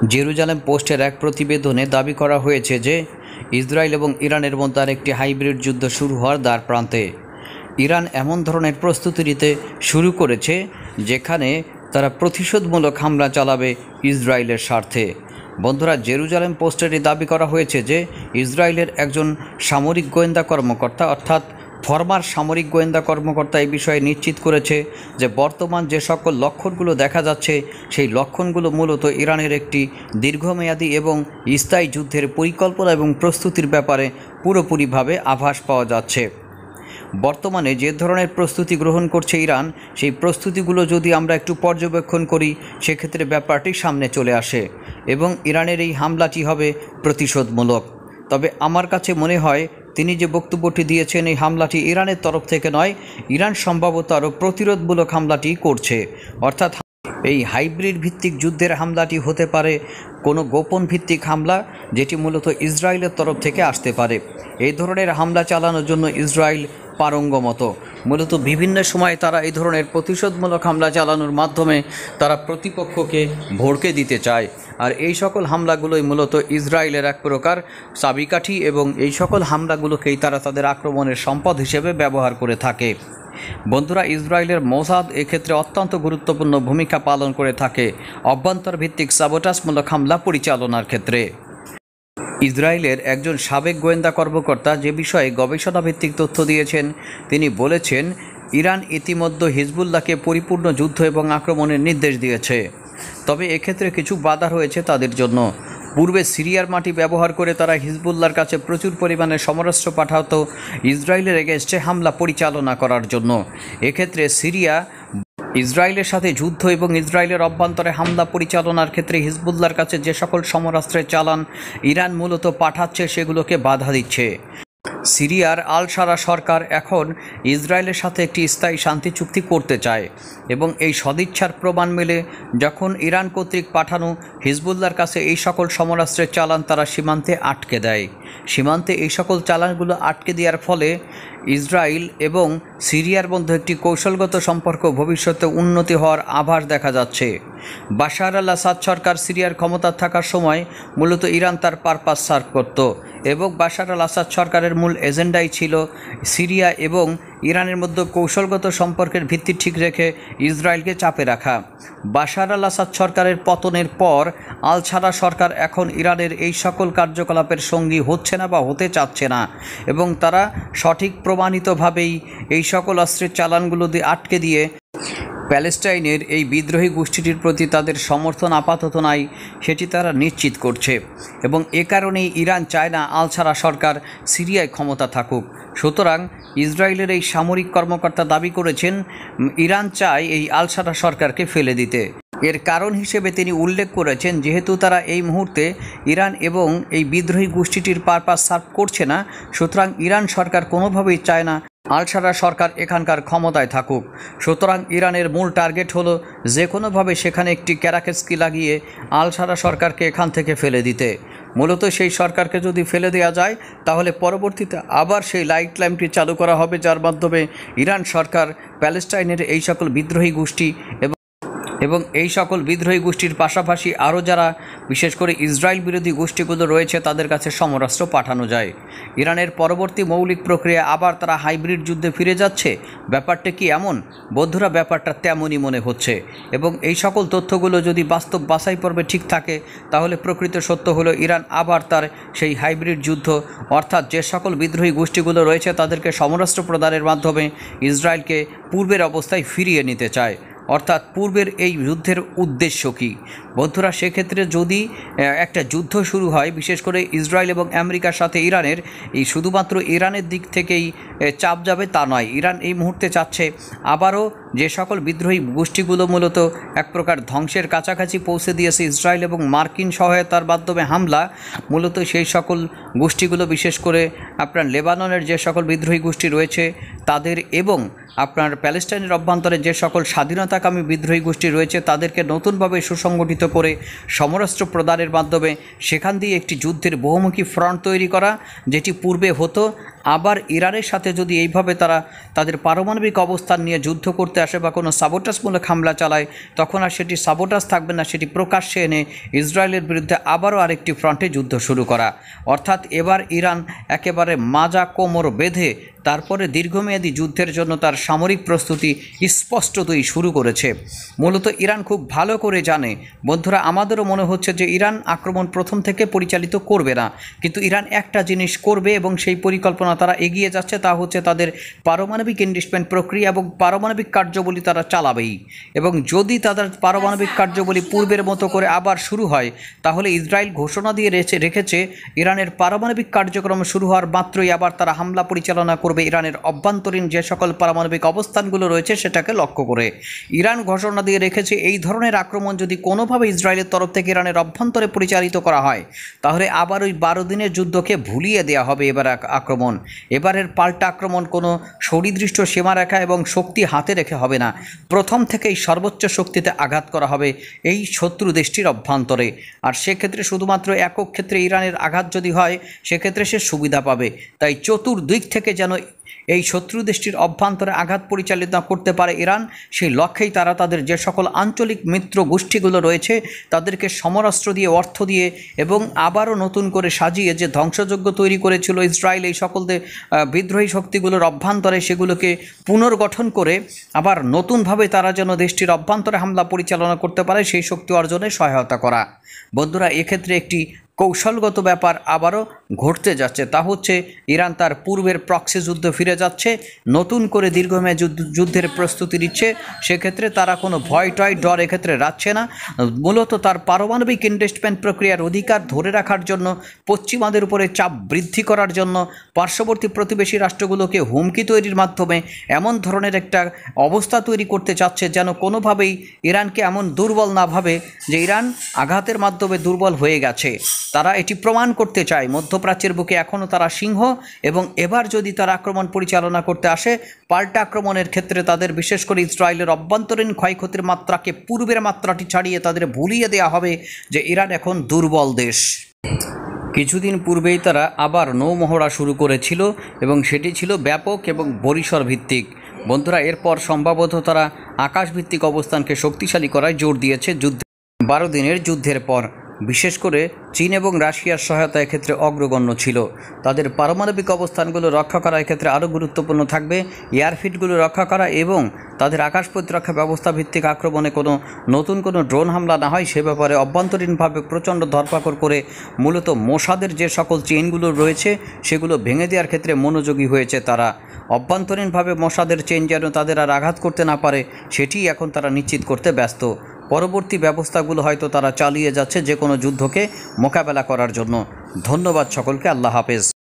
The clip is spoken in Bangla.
জেরুজালেম পোস্টের এক প্রতিবেদনে দাবি করা হয়েছে যে ইসরায়েল এবং ইরানের মধ্যে আরেকটি হাইব্রিড যুদ্ধ শুরু হওয়ার দ্বারপ্রান্তে। ইরান এমন ধরনের প্রস্তুতি নিতে শুরু করেছে যেখানে তারা প্রতিশোধমূলক হামলা চালাবে ইসরায়েলের স্বার্থে। বন্ধুরা, জেরুজালেম পোস্টের দাবি করা হয়েছে যে ইসরায়েলের একজন সামরিক গোয়েন্দা কর্মকর্তা অর্থাৎ ফরমার সামরিক গোয়েন্দা কর্মকর্তা এই বিষয়ে নিশ্চিত করেছে যে বর্তমান যে সকল লক্ষণগুলো দেখা যাচ্ছে সেই লক্ষণগুলো মূলত ইরানের একটি দীর্ঘমেয়াদী এবং স্থায়ী যুদ্ধের পরিকল্পনা এবং প্রস্তুতির ব্যাপারে পুরোপুরিভাবে আভাস পাওয়া যাচ্ছে। বর্তমানে যে ধরনের প্রস্তুতি গ্রহণ করছে ইরান, সেই প্রস্তুতিগুলো যদি আমরা একটু পর্যবেক্ষণ করি সেক্ষেত্রে ব্যাপারটি সামনে চলে আসে এবং ইরানের এই হামলাটি হবে প্রতিশোধমূলক। তবে আমার কাছে মনে হয় তিনি যে বক্তব্যটি দিয়েছেন এই হামলাটি ইরানের তরফ থেকে নয়, ইরান সম্ভবত আরও প্রতিরোধমূলক হামলাটি করছে। অর্থাৎ এই হাইব্রিড ভিত্তিক যুদ্ধের হামলাটি হতে পারে কোনো গোপন ভিত্তিক হামলা যেটি মূলত ইসরায়েলের তরফ থেকে আসতে পারে। এই ধরনের হামলা চালানোর জন্য ইসরায়েল পারঙ্গমত। মূলত বিভিন্ন সময়ে তারা এই ধরনের প্রতিশোধমূলক হামলা চালানোর মাধ্যমে তারা প্রতিপক্ষকে ভড়কে দিতে চায়। আর এই সকল হামলাগুলোই মূলত ইসরায়েলের এক প্রকার চাবিকাঠি এবং এই সকল হামলাগুলোকেই তারা তাদের আক্রমণের সম্পদ হিসেবে ব্যবহার করে থাকে। বন্ধুরা, ইসরায়েলের মোসাদ এক্ষেত্রে অত্যন্ত গুরুত্বপূর্ণ ভূমিকা পালন করে থাকে অভ্যন্তর ভিত্তিক সাবোটাজমূলক হামলা পরিচালনার ক্ষেত্রে। ইসরায়েলের একজন সাবেক গোয়েন্দা কর্মকর্তা যে বিষয়ে গবেষণাভিত্তিক তথ্য দিয়েছেন, তিনি বলেছেন ইরান ইতিমধ্যে হিজবুল্লাহকে পরিপূর্ণ যুদ্ধ এবং আক্রমণের নির্দেশ দিয়েছে। তবে এক্ষেত্রে কিছু বাধা রয়েছে তাদের জন্য। পূর্বে সিরিয়ার মাটি ব্যবহার করে তারা হিজবুল্লাহর কাছে প্রচুর পরিমাণে সমরাস্ত্র পাঠাতো ইসরায়েলের এগেনস্টে হামলা পরিচালনা করার জন্য। এক্ষেত্রে সিরিয়া ইসরায়েলের সাথে যুদ্ধ এবং ইসরায়েলের অভ্যন্তরে হামলা পরিচালনার ক্ষেত্রে হিজবুল্লাহর কাছে যে সকল সমরাস্ত্রের চালান ইরান মূলত পাঠাচ্ছে সেগুলোকে বাধা দিচ্ছে। সিরিয়ার আল সারা সরকার এখন ইসরায়েলের সাথে একটি স্থায়ী শান্তি চুক্তি করতে চায় এবং এই সদিচ্ছার প্রমাণ মেলে যখন ইরান কর্তৃক পাঠানো হিজবুল্লাহর কাছে এই সকল সমরাস্ত্রের চালান তারা সীমান্তে আটকে দেয়। সীমান্তে এই সকল চালানগুলো আটকে দেওয়ার ফলে ইসরায়েল এবং সিরিয়ার মধ্যে একটি কৌশলগত সম্পর্ক ভবিষ্যতে উন্নতি হওয়ার আভাস দেখা যাচ্ছে। বাশার আল আসাদ সরকার সিরিয়ার ক্ষমতা থাকার সময় মূলত ইরান তার পারপাস সার্ভ করত এবং বাশার আল আসাদ সরকারের মূল এজেন্ডাই ছিল সিরিয়া এবং ইরানের মধ্যে কৌশলগত সম্পর্কের ভিত্তি ঠিক রেখে ইসরায়েলকে চাপে রাখা। বাশার আল আসাদ সরকারের পতনের পর আল সারা সরকার এখন ইরানের এই সকল কার্যকলাপের সঙ্গী হচ্ছে না বা হতে চাচ্ছে না এবং তারা সঠিক প্রমাণিতভাবেই এই সকল অস্ত্রের চালানগুলো দিয়ে আটকে দিয়ে প্যালেস্টাইনের এই বিদ্রোহী গোষ্ঠীটির প্রতি তাদের সমর্থন আপাতত নাই সেটি তারা নিশ্চিত করছে এবং এ কারণেই ইরান চায় না আল সারা সরকার সিরিয়ায় ক্ষমতা থাকুক। সুতরাং ইসরায়েলের এই সামরিক কর্মকর্তা দাবি করেছেন ইরান চায় এই আল সারা সরকারকে ফেলে দিতে। এর কারণ হিসেবে তিনি উল্লেখ করেছেন যেহেতু তারা এই মুহূর্তে ইরান এবং এই বিদ্রোহী গোষ্ঠীটির পারপাস সার্ভ করছে না, সুতরাং ইরান সরকার কোনোভাবেই চায় না আল সারা সরকার এখানকার ক্ষমতায় থাকুক। সুতরাং ইরানের মূল টার্গেট হলো যে কোনোভাবে সেখানে একটি ক্যারাকেসকি লাগিয়ে আল সারা সরকারকে এখান থেকে ফেলে দিতে। মূলত সেই সরকারকে যদি ফেলে দেওয়া যায় তাহলে পরবর্তীতে আবার সেই লাইট ল্যাম্পটি চালু করা হবে, যার মাধ্যমে ইরান সরকার প্যালেস্টাইনের এই সকল বিদ্রোহী গোষ্ঠী এবং এই সকল বিদ্রোহী গোষ্ঠীর পাশাপাশি আরও যারা বিশেষ করে ইসরায়েল বিরোধী গোষ্ঠীগুলো রয়েছে তাদের কাছে সমরাস্ত্র পাঠানো যায়। ইরানের পরবর্তী মৌলিক প্রক্রিয়া আবার তারা হাইব্রিড যুদ্ধে ফিরে যাচ্ছে। ব্যাপারটা কি এমন? বন্ধুরা, ব্যাপারটা তেমনই মনে হচ্ছে এবং এই সকল তথ্যগুলো যদি বাস্তব বাছাই পর্বে ঠিক থাকে তাহলে প্রকৃত সত্য হলো ইরান আবার তার সেই হাইব্রিড যুদ্ধ অর্থাৎ যে সকল বিদ্রোহী গোষ্ঠীগুলো রয়েছে তাদেরকে সমরাস্ত্র প্রদানের মাধ্যমে ইসরায়েলকে পূর্বের অবস্থায় ফিরিয়ে নিতে চায়। অর্থাৎ পূর্বের এই যুদ্ধের উদ্দেশ্য কী বন্ধুরা? সেক্ষেত্রে যদি একটা যুদ্ধ শুরু হয় বিশেষ করে ইসরায়েল এবং আমেরিকার সাথে ইরানের, এই শুধুমাত্র ইরানের দিক থেকেই চাপ যাবে তা নয়। ইরান এই মুহূর্তে চাচ্ছে আবারও যে সকল বিদ্রোহী গোষ্ঠীগুলো মূলত এক প্রকার ধ্বংসের কাছাকাছি পৌঁছে দিয়েছে ইসরায়েল এবং মার্কিন সহায়তার মাধ্যমে হামলা, মূলত সেই সকল গোষ্ঠীগুলো বিশেষ করে আপনার লেবাননের যে সকল বিদ্রোহী গোষ্ঠী রয়েছে তাদের এবং আপনার প্যালেস্টাইনের অভ্যন্তরে যে সকল স্বাধীনতাকামী বিদ্রোহী গোষ্ঠী রয়েছে তাদেরকে নতুনভাবে সুসংগঠিত করে সমরাস্ত্র প্রদানের মাধ্যমে সেখান দিয়ে একটি যুদ্ধের বহুমুখী ফ্রন্ট তৈরি করা, যেটি পূর্বে হতো। আবার ইরানের সাথে যদি এইভাবে তারা তাদের পারমাণবিক অবস্থান নিয়ে যুদ্ধ করতে আসে বা কোনো সাবোটাসমূলক হামলা চালায়, তখন আর সেটি সাবোটাস থাকবে না, সেটি প্রকাশ্যে এনে ইসরায়েলের বিরুদ্ধে আবারও আরেকটি ফ্রন্টে যুদ্ধ শুরু করা। অর্থাৎ এবার ইরান একেবারে মাজা কোমর বেঁধে তারপরে দীর্ঘমেয়াদী যুদ্ধের জন্য তার সামরিক প্রস্তুতি স্পষ্টতই শুরু করেছে। মূলত ইরান খুব ভালো করে জানে, বন্ধুরা, আমাদেরও মনে হচ্ছে যে ইরান আক্রমণ প্রথম থেকে পরিচালিত করবে না, কিন্তু ইরান একটা জিনিস করবে এবং সেই পরিকল্পনা তারা এগিয়ে যাচ্ছে, তা হচ্ছে তাদের পারমাণবিক এনরিচমেন্ট প্রক্রিয়া এবং পারমাণবিক কার্যবলী তারা চালাবেই। এবং যদি তাদের পারমাণবিক কার্যবলী পূর্বের মতো করে আবার শুরু হয়, তাহলে ইসরায়েল ঘোষণা দিয়ে রেখেছে ইরানের পারমাণবিক কার্যক্রম শুরু হওয়ার মাত্রই আবার তারা হামলা পরিচালনা করবে ইরানের অভ্যন্তরীণ যে সকল পারমাণবিক অবস্থানগুলো রয়েছে সেটাকে লক্ষ্য করে। ইরান ঘোষণা দিয়ে রেখেছে এই ধরনের আক্রমণ যদি কোনোভাবে ইসরায়েলের তরফ থেকে ইরানের অভ্যন্তরে পরিচালিত করা হয়, তাহলে আবার ওই 12 দিনের যুদ্ধকে ভুলিয়ে দেওয়া হবে এবার আক্রমণ। এবারের পাল্টা আক্রমণ কোনো সুনির্দিষ্ট সীমারেখা এবং শক্তি হাতে রেখে হবে না, প্রথম থেকেই সর্বোচ্চ শক্তিতে আঘাত করা হবে এই শত্রু দেশটির অভ্যন্তরে। আর সেক্ষেত্রে শুধুমাত্র একক ক্ষেত্রে ইরানের আঘাত যদি হয়, সেক্ষেত্রে সে সুবিধা পাবে। তাই চতুর্দিক থেকে যেন এই শত্রু দেশটির অভ্যন্তরে আঘাত পরিচালিত করতে পারে ইরান, সেই লক্ষ্যেই তারা তাদের যে সকল আঞ্চলিক মিত্র গোষ্ঠীগুলো রয়েছে তাদেরকে সমরাস্ত্র দিয়ে, অর্থ দিয়ে এবং আবারও নতুন করে সাজিয়ে যে ধ্বংসযজ্ঞ তৈরি করেছিল ইসরায়েল এই সকল বিদ্রোহী শক্তিগুলোর অভ্যন্তরে, সেগুলোকে পুনর্গঠন করে আবার নতুনভাবে তারা যেন দেশটির অভ্যন্তরে হামলা পরিচালনা করতে পারে, সেই শক্তি অর্জনে সহায়তা করা। বন্ধুরা, এক্ষেত্রে একটি কৌশলগত ব্যাপার আবারও ঘটতে যাচ্ছে, তা হচ্ছে ইরান তার পূর্বের প্রক্সি যুদ্ধ ফিরে যাচ্ছে, নতুন করে দীর্ঘমেয়াদী যুদ্ধের প্রস্তুতি নিচ্ছে। সেক্ষেত্রে তারা কোনো ভয় টয় ডর এক্ষেত্রে রাখছে না, মূলত তার পারমাণবিক ইনভেস্টমেন্ট প্রক্রিয়ার অধিকার ধরে রাখার জন্য, পশ্চিমাদের উপরে চাপ বৃদ্ধি করার জন্য, পার্শ্ববর্তী প্রতিবেশী রাষ্ট্রগুলোকে হুমকি তৈরির মাধ্যমে এমন ধরনের একটা অবস্থা তৈরি করতে চাচ্ছে যেন কোনোভাবেই ইরানকে এমন দুর্বল না ভাবে যে ইরান আঘাতের মাধ্যমে দুর্বল হয়ে গেছে। তারা এটি প্রমাণ করতে চায় মধ্যপ্রাচ্যের বুকে এখনও তারা সিংহ, এবং এবার যদি তারা আক্রমণ পরিচালনা করতে আসে, পাল্টা আক্রমণের ক্ষেত্রে তাদের, বিশেষ করে ইসরায়েলের অভ্যন্তরীণ ক্ষয়ক্ষতির মাত্রাকে পূর্বের মাত্রাটি ছাড়িয়ে তাদের ভুলিয়ে দেওয়া হবে যে ইরান এখন দুর্বল দেশ। কিছুদিন পূর্বেই তারা আবার নৌমহড়া শুরু করেছিল এবং সেটি ছিল ব্যাপক এবং পরিসর ভিত্তিক। বন্ধুরা, এরপর সম্ভবত তারা আকাশভিত্তিক অবস্থানকে শক্তিশালী করায় জোর দিয়েছে 12 দিনের যুদ্ধের পর। বিশেষ করে চীন এবং রাশিয়ার সহায়তা এক্ষেত্রে অগ্রগণ্য ছিল। তাদের পারমাণবিক অবস্থানগুলো রক্ষা করা এক্ষেত্রে আরও গুরুত্বপূর্ণ থাকবে, এয়ারফিল্ডগুলো রক্ষা করা এবং তাদের আকাশ প্রতিরক্ষা ব্যবস্থা ভিত্তিক আক্রমণে কোনো নতুন কোনো ড্রোন হামলা না হয় সে ব্যাপারে অভ্যন্তরীণভাবে প্রচণ্ড ধরপাকড় করে মূলত মোসাদের যে সকল চেইনগুলো রয়েছে সেগুলো ভেঙে দেওয়ার ক্ষেত্রে মনোযোগী হয়েছে তারা। অভ্যন্তরীণভাবে মোসাদের চেইন যেন তাদের আর আঘাত করতে না পারে সেটি এখন তারা নিশ্চিত করতে ব্যস্ত। পরবর্তী ব্যবস্থাগুলো হয়তো তারা চালিয়ে যাচ্ছে যে কোনো যুদ্ধকে মোকাবেলা করার জন্য। ধন্যবাদ সকলকে। আল্লাহ হাফেজ।